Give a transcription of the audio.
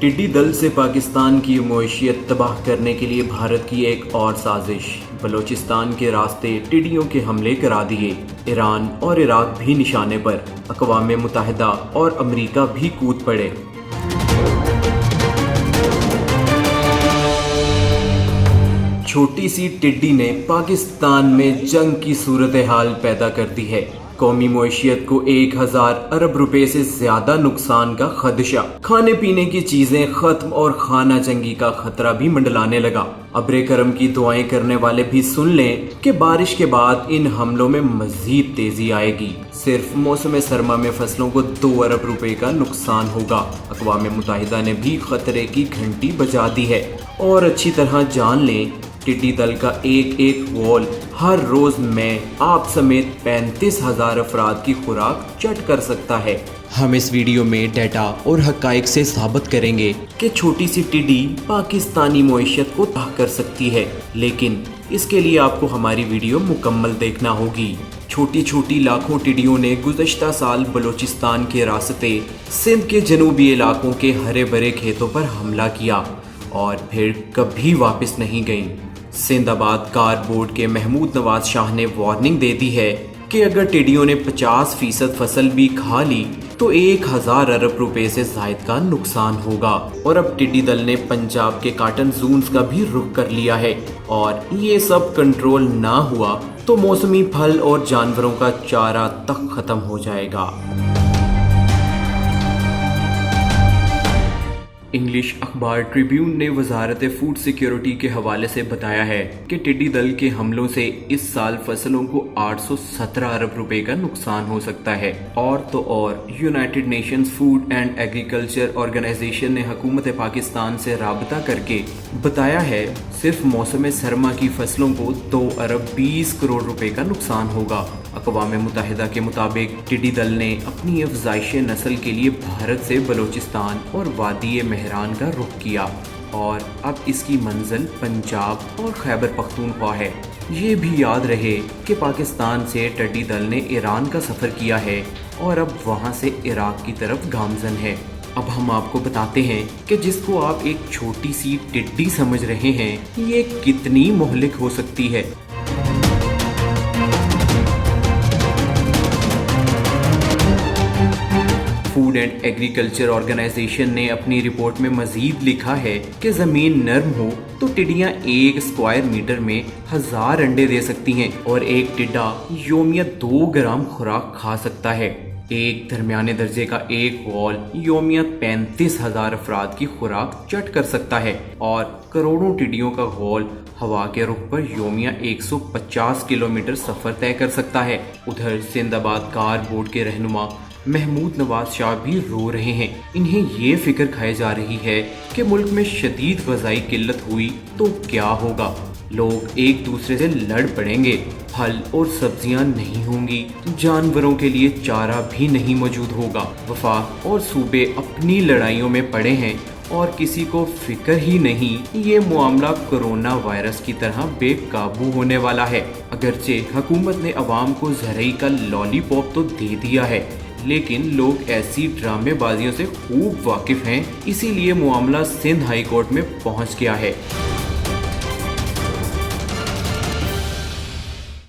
टिड्डी दल से पाकिस्तान की मईशत तबाह करने के लिए भारत की एक और साजिश। बलोचिस्तान के रास्ते टिड्डियों के हमले करा दिए। ईरान और इराक भी निशाने पर। अक़वाम मुत्तहिदा और अमेरिका भी कूद पड़े। छोटी सी टिड्डी ने पाकिस्तान में जंग की सूरत हाल पैदा कर दी है। कौमी मईशत को 1000 अरब रुपए से ज्यादा नुकसान का खदशा। खाने पीने की चीजें खत्म और खाना जंगी का खतरा भी मंडलाने लगा। अब्रे करम की दुआएं करने वाले भी सुन लें कि बारिश के बाद इन हमलों में मजीद तेजी आएगी। सिर्फ मौसम सरमा में फसलों को 2 अरब रुपए का नुकसान होगा। अक़वाम मुत्तहिदा ने भी खतरे की घंटी बजा दी है। और अच्छी तरह जान लें, टिड्डी दल का एक वॉल हर रोज में आप समेत 35,000 अफराद की खुराक चट कर सकता है। हम इस वीडियो में डेटा और हकाइक से साबित करेंगे कि छोटी सी टिड्डी पाकिस्तानी मईशत को तबाह कर सकती है, लेकिन इसके लिए आपको हमारी वीडियो मुकम्मल देखना होगी। छोटी छोटी लाखों टिड्डियों ने गुज़श्ता साल बलोचिस्तान के रास्ते सिंध के जनूबी इलाकों के हरे भरे खेतों पर हमला किया और फिर कभी वापस नहीं गईं। सिंधाबाद कार बोर्ड के महमूद नवाज शाह ने वार्निंग दे दी है कि अगर टिड्डियों ने 50% फसल भी खा ली तो 1000 अरब रुपए से जायद का नुकसान होगा। और अब टिड्डी दल ने पंजाब के काटन जोन्स का भी रुख कर लिया है और ये सब कंट्रोल ना हुआ तो मौसमी फल और जानवरों का चारा तक खत्म हो जाएगा। इंग्लिश अखबार ट्रिब्यून ने वजारत फूड सिक्योरिटी के हवाले से बताया है कि टिड्डी दल के हमलों से इस साल फसलों को 817 अरब रुपए का नुकसान हो सकता है। और तो और United Nations Food and Agriculture Organization ने हुकूमत पाकिस्तान से राबता करके बताया है सिर्फ मौसम सरमा की फसलों को 2 अरब 20 करोड़ रुपए का नुकसान होगा। अक़वाम मुत्तहिदा के मुताबिक टिड्डी दल ने अपनी अफजाइश नस्ल के लिए भारत से बलोचिस्तान और वादी मेहरान का रुख किया और अब इसकी मंजिल पंजाब और खैबर पख्तूनख्वा है। ये भी याद रहे कि पाकिस्तान से टिड्डी दल ने ईरान का सफ़र किया है और अब वहाँ से इराक की तरफ गामजन है। अब हम आपको बताते हैं कि जिसको आप एक छोटी सी टिड्डी समझ रहे हैं, ये कितनी मोहलिक हो सकती है। फूड एंड एग्रीकल्चर ऑर्गेनाइजेशन ने अपनी रिपोर्ट में मजीद लिखा है कि जमीन नरम हो तो टिड्डियां 1 स्क्वायर मीटर में 1000 अंडे दे सकती हैं और एक टिड्डा योमिया 2 ग्राम खुराक खा सकता है। एक दरमियाने दर्जे का एक वॉल योमिया 35,000 अफराद की खुराक चट कर सकता है और करोड़ों टिड्डियों का वॉल हवा के रुख पर योमिया 150 किलोमीटर सफर तय कर सकता है। उधर सिंधाबाद कार बोर्ड के रहनुमा महमूद नवाज शाह भी रो रहे हैं। इन्हें ये फिक्र खाई जा रही है कि मुल्क में शदीद ग़ज़ाई किल्लत हुई तो क्या होगा। लोग एक दूसरे से लड़ पड़ेंगे, फल और सब्जियां नहीं होंगी, जानवरों के लिए चारा भी नहीं मौजूद होगा। वफाक और सूबे अपनी लड़ाइयों में पड़े हैं और किसी को फिक्र ही नहीं ये मामला कोरोना वायरस की तरह बेकाबू होने वाला है। अगरचे हुकूमत ने अवाम को ज़रई का लॉलीपॉप तो दे दिया है, लेकिन लोग ऐसी ड्रामेबाजियों से खूब वाकिफ हैं, इसीलिए मामला सिंध हाई कोर्ट में पहुंच गया है।